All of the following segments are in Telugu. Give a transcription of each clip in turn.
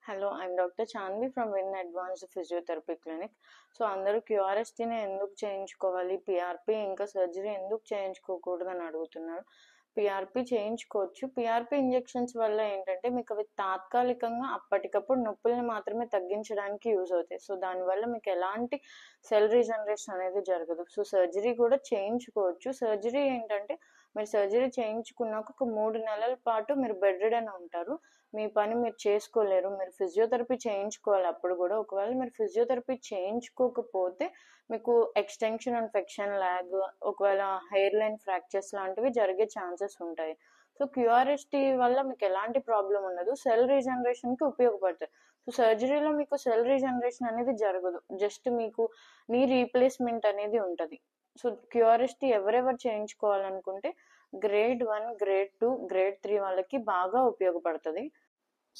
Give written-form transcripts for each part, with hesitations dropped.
Hello, I'm doctor Chandvi from win advanced physiotherapy clinic. So అందరూ క్యూఆర్ఎస్టీని ఎందుకు చేయించుకోవాలి, పిఆర్పి ఇంకా సర్జరీ ఎందుకు చేయించుకోకూడదు అని అడుగుతున్నారు. పిఆర్పి చేయించుకోవచ్చు. పిఆర్పి ఇంజెక్షన్స్ వల్ల ఏంటంటే మీకు అవి తాత్కాలికంగా అప్పటికప్పుడు నొప్పుల్ని మాత్రమే తగ్గించడానికి యూజ్ అవుతాయి. సో దానివల్ల మీకు ఎలాంటి సెల్ రీజనరేషన్ అనేది జరగదు. సో సర్జరీ కూడా చేయించుకోవచ్చు. సర్జరీ ఏంటంటే మీరు సర్జరీ చేయించుకున్నాక ఒక 3 నెలల పాటు మీరు బెడ్ రిడన్ ఉంటారు. మీ పని మీరు చేసుకోలేరు. మీరు ఫిజియోథెరపీ చేయించుకోవాలి. అప్పుడు కూడా ఒకవేళ మీరు ఫిజియోథెరపీ చేయించుకోకపోతే మీకు ఎక్స్టెన్షన్ అండ్ ఫ్లెక్షన్ లాగ్, ఒకవేళ హెయిర్ లైన్ ఫ్రాక్చర్స్ లాంటివి జరిగే ఛాన్సెస్ ఉంటాయి. సో క్యూఆర్ఎస్టీ వల్ల మీకు ఎలాంటి ప్రాబ్లం ఉండదు. సెల్ రీజనరేషన్కి ఉపయోగపడుతుంది. సో సర్జరీలో మీకు సెల్ రీజనరేషన్ అనేది జరగదు. జస్ట్ మీకు నీ రీప్లేస్మెంట్ అనేది ఉంటుంది. సో క్యూఆర్ఎస్టీ ఎవరెవరు చేయించుకోవాలనుకుంటే గ్రేడ్ 1, గ్రేడ్ 2, గ్రేడ్ 3 వాళ్ళకి బాగా ఉపయోగపడుతుంది.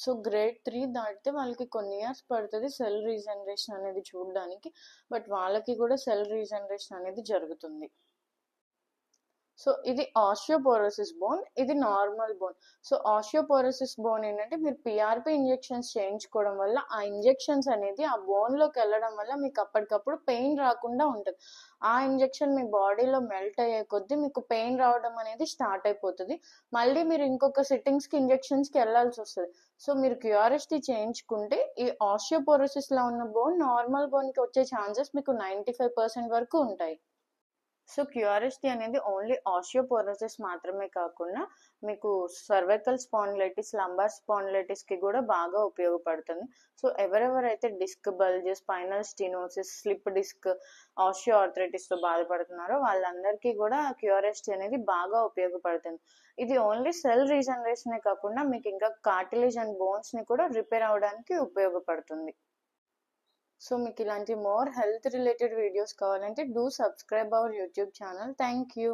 సో గ్రేడ్ 3 దాటితే వాళ్ళకి కొన్ని ఇయర్స్ పడుతుంది సెల్ రీజనరేషన్ అనేది చూడడానికి. బట్ వాళ్ళకి కూడా సెల్ రీజనరేషన్ అనేది జరుగుతుంది. సో ఇది ఆస్టియోపోరోసిస్ బోన్, ఇది normal bone. So osteoporosis bone ఏంటంటే మీరు పిఆర్పి ఇంజెక్షన్స్ చేయించుకోవడం వల్ల ఆ ఇంజెక్షన్స్ అనేది ఆ బోన్లోకి వెళ్ళడం వల్ల మీకు అప్పటికప్పుడు పెయిన్ రాకుండా ఉంటుంది. ఆ ఇంజెక్షన్ మీ బాడీలో మెల్ట్ అయ్యే కొద్దీ మీకు పెయిన్ రావడం అనేది స్టార్ట్ అయిపోతుంది. మళ్ళీ మీరు ఇంకొక సిట్టింగ్స్కి ఇంజెక్షన్స్కి వెళ్ళాల్సి వస్తుంది. సో మీరు క్యూఆర్ఎస్టీ చేయించుకుంటే ఈ ఆస్టియోపోరోసిస్లో ఉన్న బోన్ నార్మల్ బోన్కి వచ్చే ఛాన్సెస్ మీకు 95% వరకు ఉంటాయి. సో క్యూఆర్ఎస్టీ అనేది ఓన్లీ ఆస్టియోపోరోసిస్ మాత్రమే కాకుండా మీకు సర్వైకల్ స్పాండిలైటిస్, లంబార్ స్పాండిలైటిస్కి కూడా బాగా ఉపయోగపడుతుంది. సో ఎవరెవరైతే disc bulge, spinal stenosis, slip disc, osteo ఆర్థరైటిస్తో బాధపడుతున్నారో వాళ్ళందరికీ కూడా క్యూఆర్ఎస్టీ అనేది బాగా ఉపయోగపడుతుంది. ఇది ఓన్లీ సెల్ రీజనరేషనే కాకుండా మీకు ఇంకా కార్టిలేజ్ అండ్ బోన్స్ని కూడా రిపేర్ అవడానికి ఉపయోగపడుతుంది. సో మీకు ఇలాంటి మోర్ హెల్త్ రిలేటెడ్ వీడియోస్ కావాలంటే do subscribe our YouTube channel. Thank you.